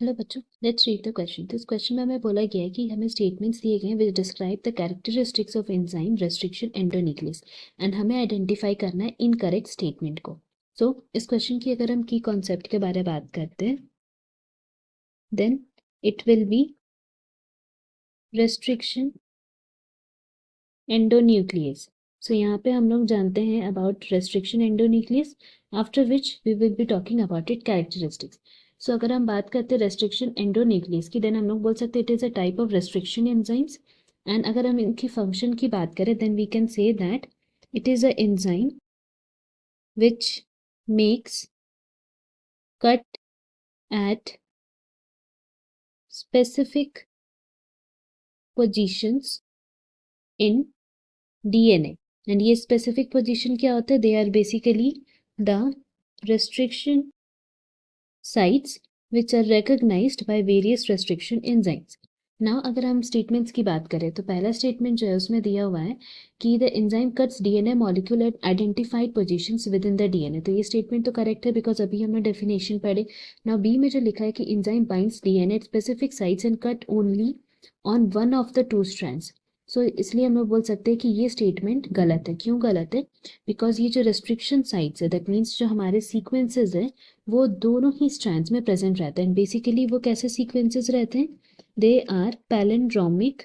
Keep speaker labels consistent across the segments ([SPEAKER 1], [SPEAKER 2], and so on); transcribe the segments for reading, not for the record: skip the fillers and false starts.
[SPEAKER 1] Hello बच्चों, let's read the question. तो इस क्वेश्चन में हमें बोला गया है कि हमें स्टेटमेंट्स दिए गए हैं विच describe the characteristics of enzyme restriction endonuclease and हमें आइडेंटिफाई करना है इनकरेक्ट स्टेटमेंट को। सो इस क्वेश्चन की अगर हम की कॉन्सेप्ट के बारे में बात करते हैं then it will be restriction endonuclease. So यहाँ पे हम लोग जानते हैं about restriction endonuclease, after which we will be talking about it characteristics. So अगर हम बात करते हैं रेस्ट्रिक्शन एंडोन्यूक्लियस की, देन हम लोग बोल सकते हैं it is a type of restriction enzymes. And अगर हम इनकी फंक्शन की बात करें then we can say that it is a enzyme which makes cut at specific positions in DNA। And ये स्पेसिफिक पोजीशन क्या होता है? They are basically the restriction sites which are recognized by various restriction enzymes। Now अगर हम statements की बात करें तो पहला स्टेटमेंट जो है उसमें दिया हुआ है कि the enzyme cuts DNA molecule eight identified positions with in the DNA. तो ये स्टेटमेंट तो करेक्ट है बिकॉज अभी हमने डेफिनेशन पढ़े। नाउ बी में जो लिखा है कि enzyme binds DNA at specific sites and cut only on one of the two strands. So इसलिए हम लोग बोल सकते हैं कि ये स्टेटमेंट गलत है। क्यों गलत है? बिकॉज ये जो रेस्ट्रिक्शन साइट्स है दैट मीन्स जो हमारे सीक्वेंसेज है वो दोनों ही स्ट्रैंड्स में प्रेजेंट रहते हैं। बेसिकली वो कैसे सीक्वेंसेस रहते हैं? दे आर पैलिंड्रोमिक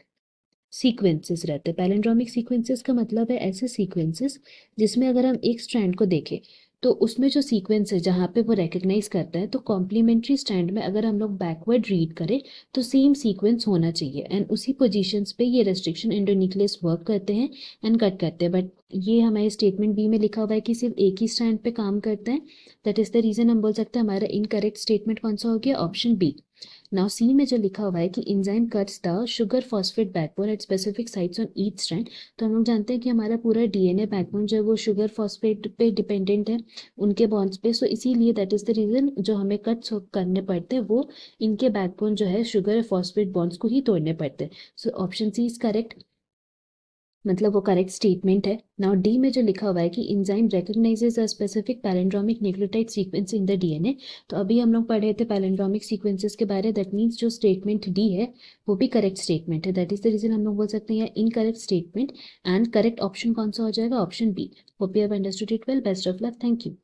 [SPEAKER 1] सीक्वेंसेस रहते हैं। पैलिंड्रोमिक सीक्वेंसेस का मतलब है ऐसे सीक्वेंसेस जिसमें अगर हम एक स्ट्रैंड को देखें तो उसमें जो सीक्वेंस है जहाँ पे वो रिकग्नाइज करता है तो कॉम्प्लीमेंट्री स्ट्रैंड में अगर हम लोग बैकवर्ड रीड करें तो सेम सीक्वेंस होना चाहिए एंड उसी पोजीशंस पे ये रेस्ट्रिक्शन एंडोन्यूक्लियस वर्क करते हैं एंड कट करते हैं। बट ये हमारे स्टेटमेंट बी में लिखा हुआ है कि सिर्फ एक ही स्ट्रैंड पे काम करते हैं। दैट इज द रीजन हम बोल सकते हैं हमारा इनकरेक्ट स्टेटमेंट कौन सा हो गया? Option B. नाउ सी में जो लिखा हुआ है कि enzyme cuts the sugar phosphate backbone eight specific sites on each strand. तो हम लोग जानते हैं कि हमारा पूरा डीएनए बैकबोन जो है वो शुगर फॉस्फेट पे डिपेंडेंट है, उनके बॉन्ड्स पे। सो इसीलिए दैट इज द रीजन जो हमें कट्स करने पड़ते हैं वो इनके बैकबोन जो है शुगर फॉस्फेट बॉन्ड्स को ही तोड़ने पड़ते हैं। So option C is correct, मतलब वो करेक्ट स्टेटमेंट है। नाउ डी में जो लिखा हुआ है कि enzyme recognizes a specific palindromic nucleotide sequence in the DNA. तो अभी हम लोग पढ़े थे पैलिंड्रोमिक सीक्वेंसेस के बारे। दैट मीन्स जो स्टेटमेंट डी है वो भी करेक्ट स्टेटमेंट है। दैट इज द रीजन हम लोग बोल सकते हैं incorrect statement and correct option कौन सा हो जाएगा? Option B. Hope you have understood it well. Best of luck. Thank you.